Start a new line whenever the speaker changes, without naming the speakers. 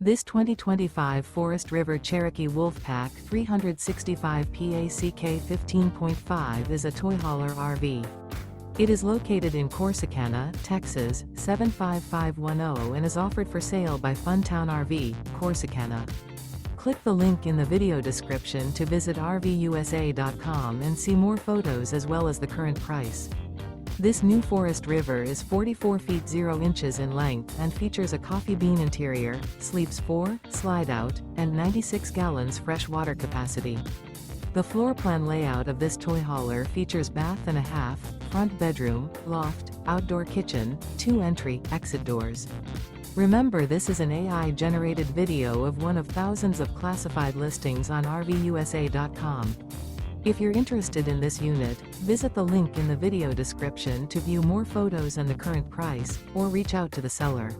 This 2025 Forest River Cherokee Wolfpack 365 PACK 15.5 is a toy hauler RV. It is located in Corsicana, Texas, 75510 and is offered for sale by Funtown RV, Corsicana. Click the link in the video description to visit RVUSA.com and see more photos as well as the current price. This new Forest River is 44 feet 0 inches in length and features a coffee bean interior, sleeps 4, slide-out, and 96 gallons fresh water capacity. The floor plan layout of this toy hauler features bath and a half, front bedroom, loft, outdoor kitchen, 2 entry/exit doors. Remember, this is an AI-generated video of one of thousands of classified listings on RVUSA.com. If you're interested in this unit, visit the link in the video description to view more photos and the current price, or reach out to the seller.